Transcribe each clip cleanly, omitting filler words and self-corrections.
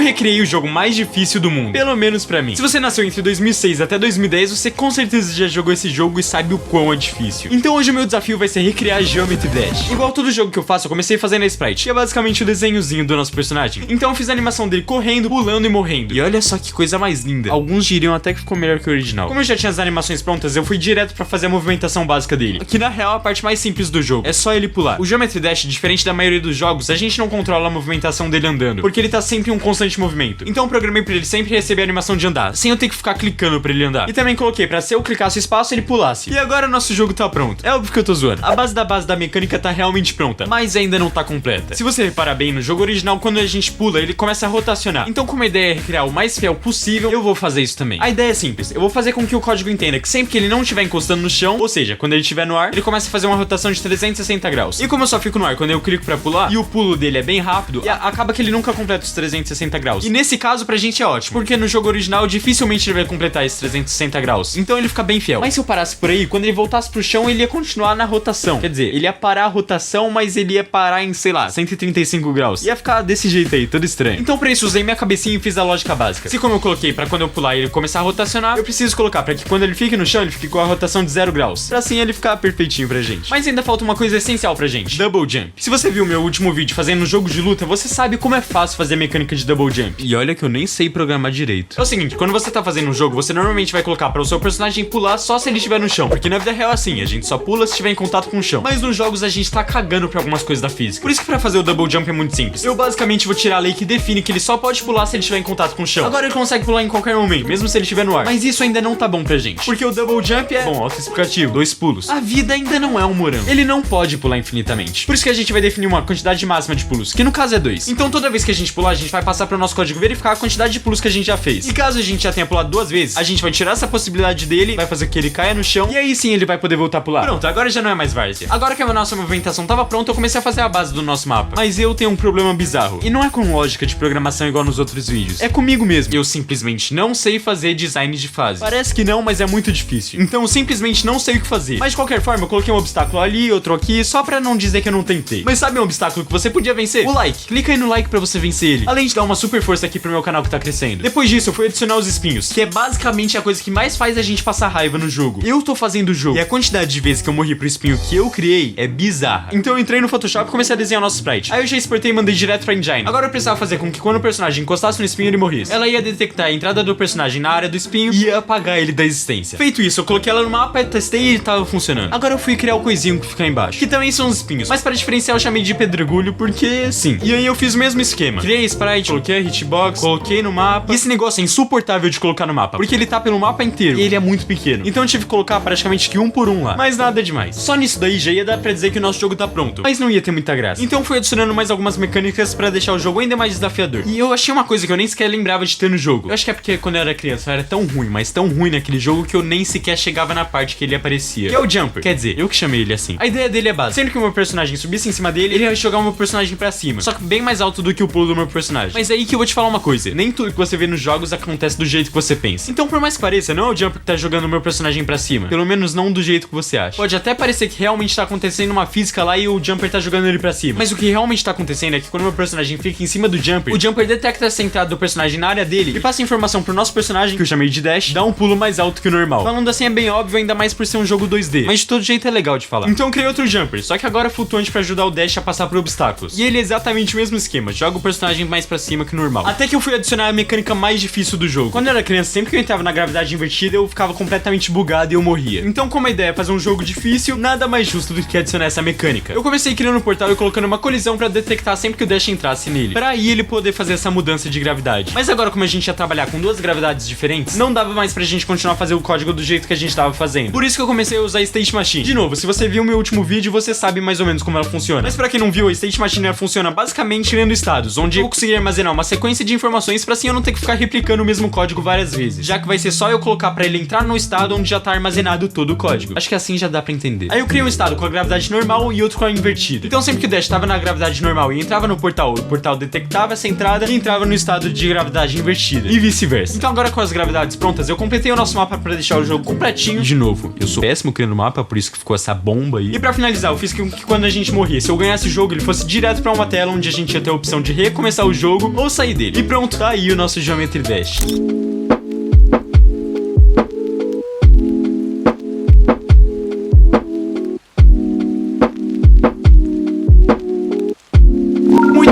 recriei o jogo mais difícil do mundo, pelo menos pra mim. Se você nasceu entre 2006 até 2010, você com certeza já jogou esse jogo e sabe o quão é difícil. Então hoje o meu desafio vai ser recriar Geometry Dash. Igual todo jogo que eu faço, eu comecei fazendo a sprite, que é basicamente o desenhozinho do nosso personagem. Então eu fiz a animação dele correndo, pulando e morrendo. E olha só que coisa mais linda. Alguns diriam até que ficou melhor que o original. Como eu já tinha as animações prontas, eu fui direto pra fazer a movimentação básica dele, que na real é a parte mais simples do jogo. É só ele pular. O Geometry Dash, diferente da maioria dos jogos, a gente não controla a movimentação dele andando, porque ele tá sempre em um constante movimento. Então eu programei pra ele sempre receber a animação de andar, sem eu ter que ficar clicando pra ele andar. E também coloquei pra se eu clicasse o espaço, ele pulasse. E agora nosso jogo tá pronto. É óbvio que eu tô zoando. A base da mecânica tá realmente pronta, mas ainda não tá completa. Se você reparar bem, no jogo original, quando a gente pula, ele começa a rotacionar. Então, como a ideia é recriar o mais fiel possível, eu vou fazer isso também. A ideia é simples. Eu vou fazer com que o código entenda que sempre que ele não estiver encostando no chão, ou seja, quando ele estiver no ar, ele começa a fazer uma rotação de 360 graus. E como eu só fico no ar quando eu clico pra pular, e o pulo dele é bem rápido, e acaba que ele nunca completa os 360 graus. E nesse caso, pra gente é ótimo, porque no jogo original, dificilmente ele vai completar esses 360 graus. Então ele fica bem fiel. Mas se eu parasse por aí, quando ele voltasse pro chão, ele ia continuar na rotação. Quer dizer, ele ia parar a rotação, mas ele ia parar em, sei lá, 135 graus. Ia ficar desse jeito aí, todo estranho. Então pra isso, usei minha cabecinha e fiz a lógica básica. Se como eu coloquei pra quando eu pular ele começar a rotacionar, eu preciso colocar pra que quando ele fique no chão, ele fique com a rotação de 0 graus. Pra assim ele ficar perfeitinho pra gente. Mas ainda falta uma coisa essencial pra gente: Double Jump. Se você viu meu último vídeo fazendo um jogo de luta, você sabe como é fácil fazer a mecânica de Double Jump. E olha que eu nem sei programar direito. É o seguinte, quando você tá fazendo um jogo, você normalmente vai colocar pra o seu personagem pular só se ele estiver no chão, porque na vida real é assim, a gente só pula se estiver em contato com o chão. Mas nos jogos a gente tá cagando pra algumas coisas da física. Por isso que pra fazer o Double Jump é muito simples. Eu basicamente vou tirar a lei que define que ele só pode pular se ele estiver em contato com o chão. Agora ele consegue pular em qualquer momento, mesmo se ele estiver no ar. Mas isso ainda não tá bom pra gente, porque o Double Jump é, bom, autoexplicativo, 2 pulos. A vida ainda não é um morango. Ele não pode pular infinitamente. Por isso que a gente vai definir uma quantidade máxima de pulos, que no caso é 2. Então toda vez que a gente pular, a gente vai passar pro nosso código verificar a quantidade de pulos que a gente já fez. E caso a gente já tenha pulado 2 vezes, a gente vai tirar essa possibilidade dele, vai fazer que ele caia no chão, e aí sim ele vai poder voltar a pular. Pronto, agora já não é mais várzea. Agora que a nossa movimentação tava pronta, eu comecei a fazer a base do nosso mapa. Mas eu tenho um problema bizarro. E não é com lógica de programação igual nos outros vídeos. É comigo mesmo. Eu simplesmente não sei fazer design de fase. Parece que não, mas é muito difícil. Então eu simplesmente não sei o que fazer. Mas de qualquer forma, eu coloquei um obstáculo ali, outro aqui, só pra não dizer que eu não tentei. Mas sabe um obstáculo que você podia vencer? O like. Clica aí no like pra você vencer ele. Além de dar uma super força aqui pro meu canal que tá crescendo. Depois disso, eu fui adicionar os espinhos, que é basicamente a coisa que mais faz a gente passar raiva no jogo. Eu tô fazendo o jogo, e a quantidade de vezes que eu morri pro espinho que eu criei é bizarra. Então eu entrei no Photoshop e comecei a desenhar o nosso sprite. Aí eu já exportei e mandei direto pra engine. Agora eu precisava fazer com que quando o personagem encostasse no espinho ele morresse. Ela ia detectar a entrada do personagem na área do espinho e ia apagar ele da existência. Feito isso, eu coloquei ela no mapa, testei e tava funcionando. Agora eu fui criar o coisinho que fica embaixo, que também são os espinhos, mas para diferenciar eu chamei de pedregulho porque sim. E aí eu fiz o mesmo esquema. Criei a sprite, coloquei a hitbox, coloquei no mapa. E esse negócio é insuportável de colocar no mapa, porque ele tá pelo mapa inteiro e ele é muito pequeno. Então eu tive que colocar praticamente que 1 por 1 lá. Mas nada demais. Só nisso daí já ia dar pra dizer que o nosso jogo tá pronto, mas não ia ter muita graça. Então fui adicionando mais algumas mecânicas pra deixar o jogo ainda mais desafiador. E eu achei uma coisa que eu nem sequer lembrava de ter no jogo. Eu acho que é porque quando eu era criança eu era tão ruim, mas tão ruim naquele jogo que eu nem sequer chegava na parte que ele aparecia. Que é o Jumper. Quer dizer, eu que chamei ele assim. A ideia dele é básica. Sempre que o meu personagem subisse em cima dele, ele ia jogar o meu personagem pra cima. Só que bem mais alto do que o pulo do meu personagem. Mas é aí que eu vou te falar uma coisa. Nem tudo que você vê nos jogos acontece do jeito que você pensa. Então por mais que pareça, não é o Jumper que tá jogando o meu personagem pra cima. Pelo menos não do jeito que você acha. Pode até parecer que realmente tá acontecendo uma física lá e o Jumper tá jogando ele pra cima. Mas o que realmente tá acontecendo é que quando o meu personagem fica em cima do Jumper, o Jumper detecta essa entrada do personagem na área dele e passa informação pro nosso personagem, que eu chamei de Dash, dá um pulo mais alto que o normal. Falando assim é bem óbvio, ainda mais por ser um jogo 2D. Mas de todo jeito é legal de falar. Então eu criei outro Jumper, só que agora flutuante pra ajudar o Dash a passar por obstáculos. E ele é exatamente o mesmo esquema, joga o personagem mais pra cima que o normal. Até que eu fui adicionar a mecânica mais difícil do jogo. Quando eu era criança, sempre que eu entrava na gravidade invertida, eu ficava completamente bugado e eu morria. Então como a ideia é fazer um jogo difícil, nada mais justo do que adicionar essa mecânica. Eu comecei criando um portal e colocando uma colisão pra detectar sempre que o Dash entrasse nele, pra aí ele poder fazer essa mudança de gravidade. Mas agora como a gente ia trabalhar com 2 gravidades diferentes, não dava mais pra gente continuar a fazer o código do jeito que a gente tava fazendo. Por isso que eu comecei a usar a State Machine. De novo, se você viu meu último vídeo, você sabe mais ou menos como ela funciona. Mas pra quem não viu, a State Machine ela funciona basicamente criando estados, onde eu consegui armazenar uma sequência de informações pra assim eu não ter que ficar replicando o mesmo código várias vezes, já que vai ser só eu colocar pra ele entrar no estado onde já tá armazenado todo o código. Acho que assim já dá pra entender. Aí eu criei um estado com a gravidade normal e outro com a invertida. Então sempre que o Dash tava na gravidade normal e entrava no portal, o portal detectava essa entrada e entrava no estado de gravidade invertida, e vice-versa. Então agora com as gravidades prontas, eu completei o nosso mapa pra deixar o jogo completinho. De novo, eu sou péssimo criando mapa, por isso que ficou essa bomba aí. E pra finalizar, eu fiz que quando a gente morresse, eu ganhasse o jogo, ele fosse direto pra uma tela onde a gente ia ter a opção de recomeçar o jogo, ou sair dele. E pronto, tá aí o nosso Geometry Dash.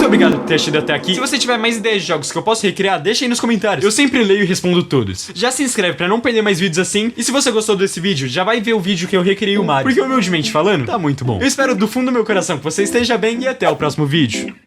Obrigado por ter assistido até aqui. Se você tiver mais ideias de jogos que eu posso recriar, deixa aí nos comentários. Eu sempre leio e respondo todos. Já se inscreve pra não perder mais vídeos assim. E se você gostou desse vídeo, já vai ver o vídeo que eu recriei o Mario. Porque humildemente falando, tá muito bom. Eu espero do fundo do meu coração que você esteja bem e até o próximo vídeo.